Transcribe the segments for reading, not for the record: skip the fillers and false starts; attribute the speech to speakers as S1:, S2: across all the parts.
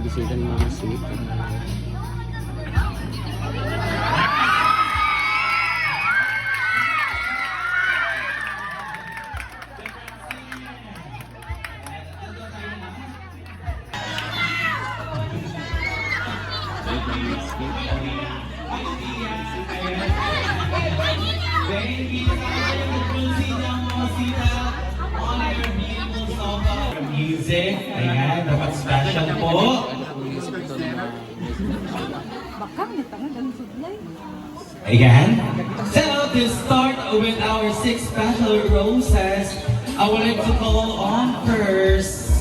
S1: bisikan mga sweet.
S2: Music, ayan, dapat special po. Ayan. So, to start with our 6 special roses, I would like to call on first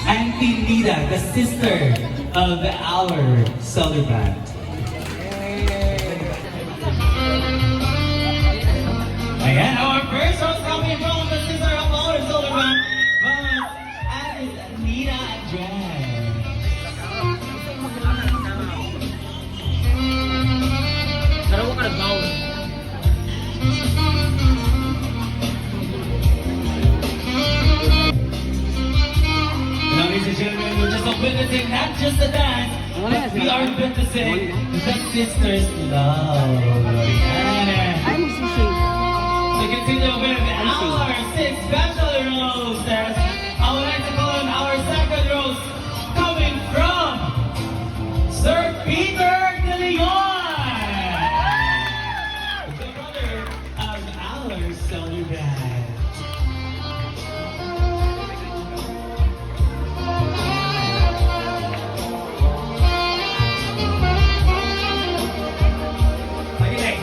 S2: Auntie Nida, the sister of our celebrant. Ayan, our first rose coming from the sister of our celebrant, Auntie Nida Andres.
S1: Dalawa ka nag-bound.
S2: Ladies and gentlemen, we're just witnessing not just a dance, we are witnessing the sisters' love.
S1: Ay, magsising.
S2: To continue with our 6 special roses, I would like to call on our second rose coming from Sir Peter De Leon, the brother of our celebrant. Okay.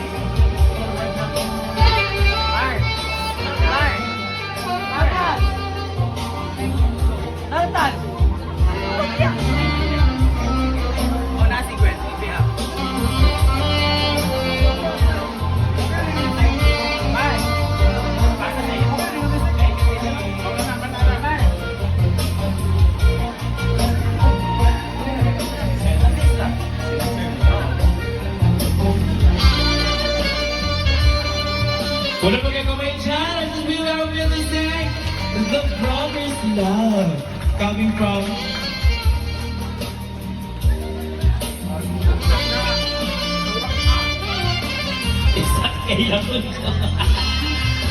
S2: Wala pa kayo kamay dyan, as we are witnessing the brother's love coming from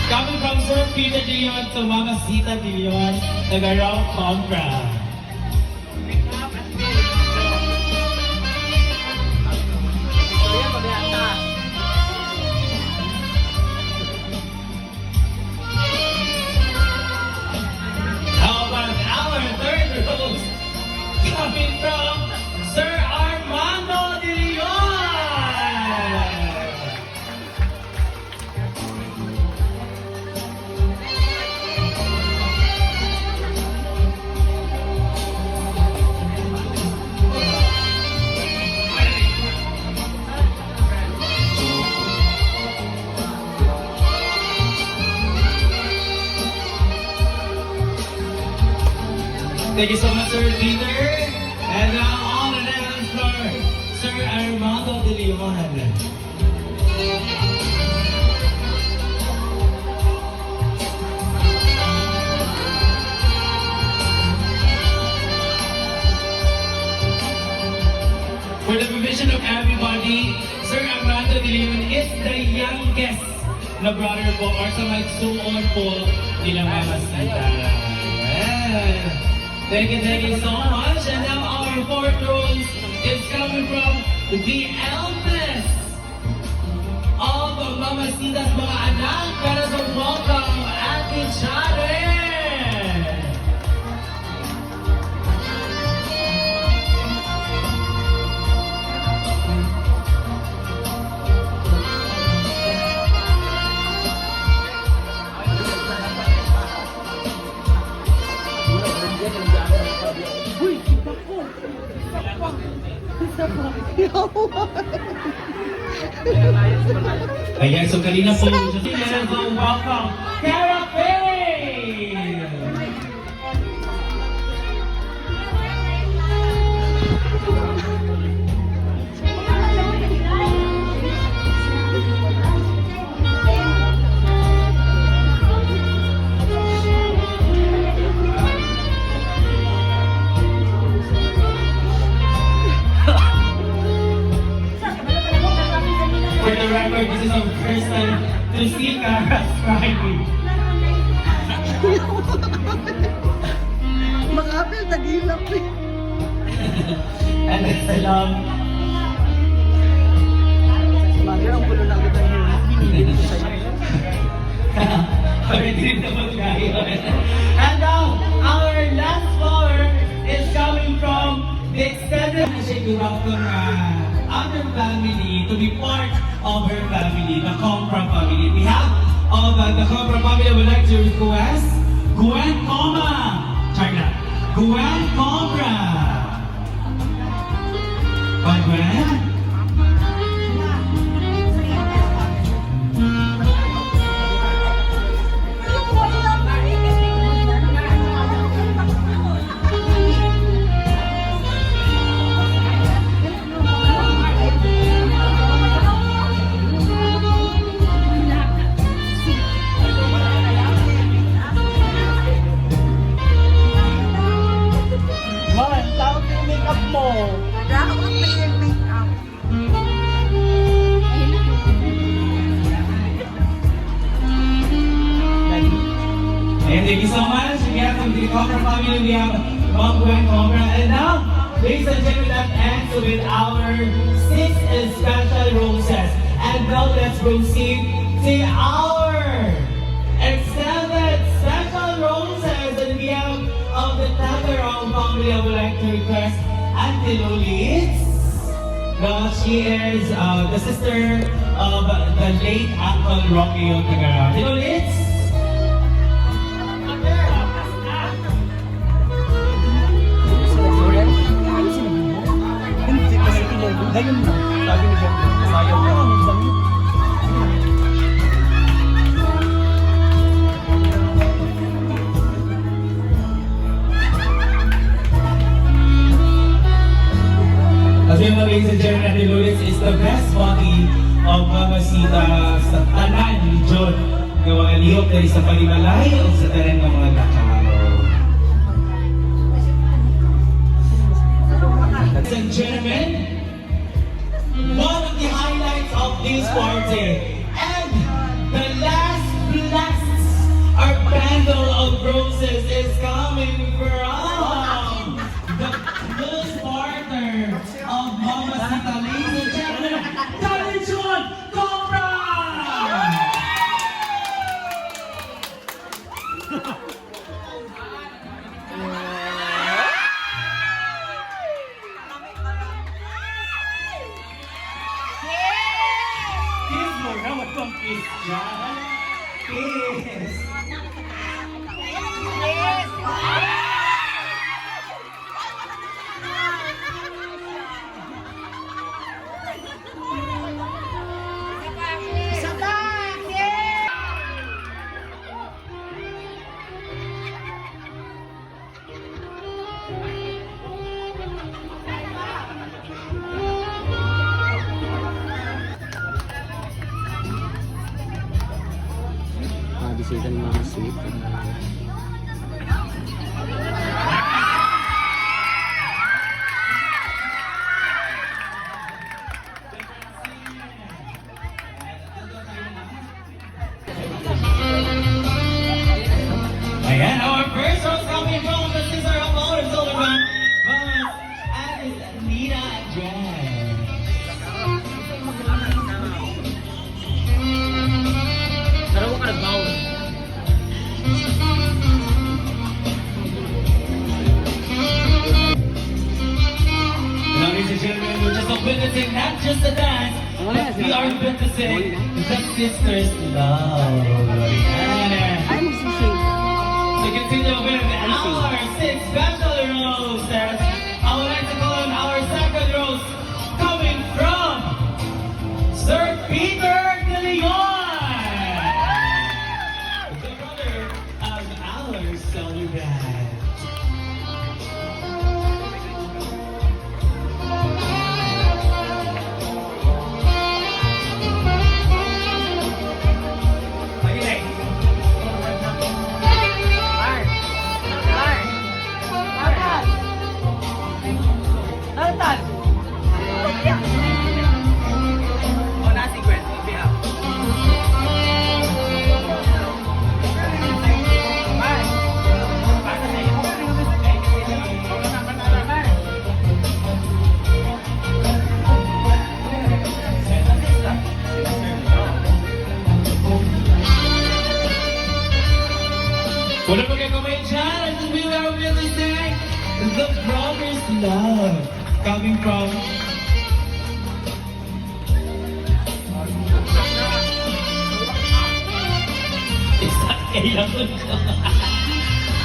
S2: coming from Sir Peter De Leon to Mama Sita De Leon, taga-Raw Compra. How about our third rose coming from Sir Armando De Leon? Thank you so much, Sir Peter. And all the dance for Sir Armando De Leon. For the provision of everybody, Sir Armando De Leon is the youngest na brother po or sa may suon po nila Mama Sita. Yeah. Thank you so much. And now our fourth rose is coming from the eldest of Mama Sita's mga anak. Para sa welcome, Ate Charen. Ayan, so kanina po, welcome, Cara Faye! Lord, this is our first time to see Cara Friday.
S3: Makapil, tagilap eh.
S2: And it's a love.
S3: Bagay, ang gulo na agad ang hero. Binigay ko sa'yo.
S2: Pag-trip naman tayo. And now, our last flower is coming from the extended to welcome other family to be part of her family, the Compra family. We have of the Compra family, I would like to request Gwen Coma. China. Gwen Compra. Bye, Gwen.
S3: Man, tawag yung makeup mo.
S4: Dapat may make-up.
S2: And thank you so much. We have from the Cobra family, we have Mom Gwen Cobra. And now, ladies and gentlemen, that ends with our 6 special roses. And now let's proceed to our extended special roses. And we have of the Tagarong family, I would like to request Auntie Lulis. She is the sister of the late Uncle Romeo Tagarong. Auntie Lulis?
S3: Hindi kasi tinulog. Ngayon na. Sabi ni Jem, sayang na ang ibang yun.
S2: As you know, ladies and gentlemen, Ate Lourdes is the best body of Mama Sita sa tanan ni John. Ng mga lihok dahil sa palimalay o sa tanan ng mga nakaro. Ladies and gentlemen, one of the highlights of this party and the last blast our bundle of roses is coming from the close partner of Mama Sita, ladies and gentlemen, Daddy John Cobra! Kiss mo na, wag kang kiss dyan. Kiss!
S1: Bisita ni Mama Sweet.
S2: Ayan, our first rose coming from the sister of our Sullivan, Mama Alice Nina Jen.
S1: Dalawa ka nag-bound.
S2: Ladies and gentlemen, we're just witnessing not just a dance, but we are witnessing the sisters' love. Ayan.
S3: Ay, magsising.
S2: To continue with our 6 special roses, I would like to call on our second rose coming from Sir Peter De Leon, the brother of our celebrant. Pagilay. brother's love. Coming from...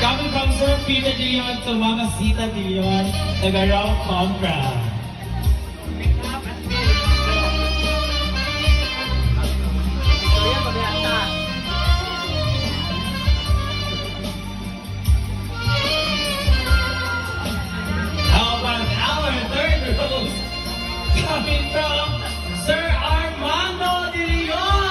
S2: Coming from Sir Peter De Leon to Mama Sita De Leon, taga-Raw Compra. How about our third rose? Coming from Sir Armando De Leon!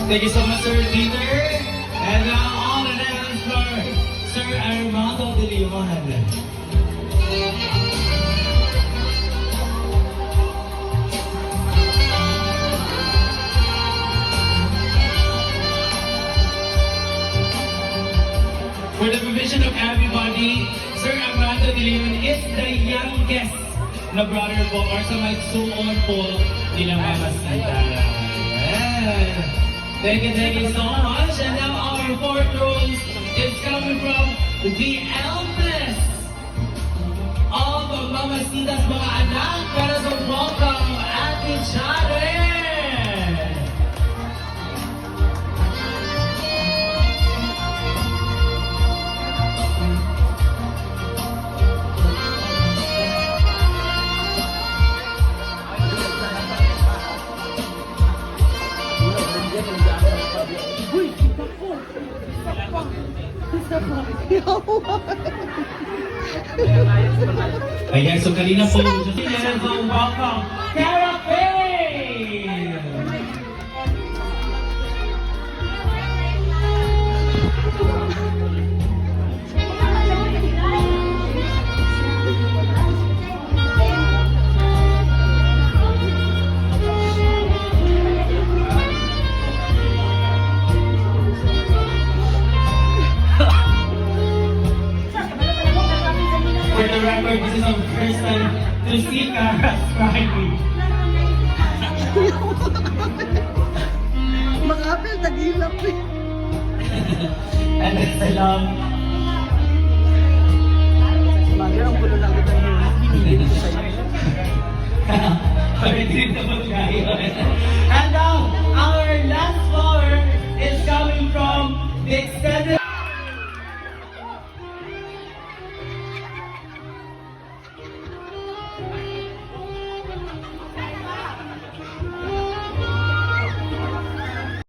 S2: Thank you so much, Sir Peter. And now on the dance floor, Sir Armando De Leon. For the provision of everybody, Sir Armando De Leon is the youngest na brother po or sa may suon po nila Mama Sita. Yeah. Thank you so much. And now our fourth rose is coming from the eldest of Mama Sita's mga anak. Para sa welcome, Ate Chare! Ayan, so kanina po, just welcome, Cara Faye! For the record, this is our first time to see Cara's Friday.
S4: Mga apel, nag-ilap eh.
S2: And it's a love.
S3: Mga ang pulo lang kita yun. Pinili ko sa'yo.
S2: Pwede rin naman kayo.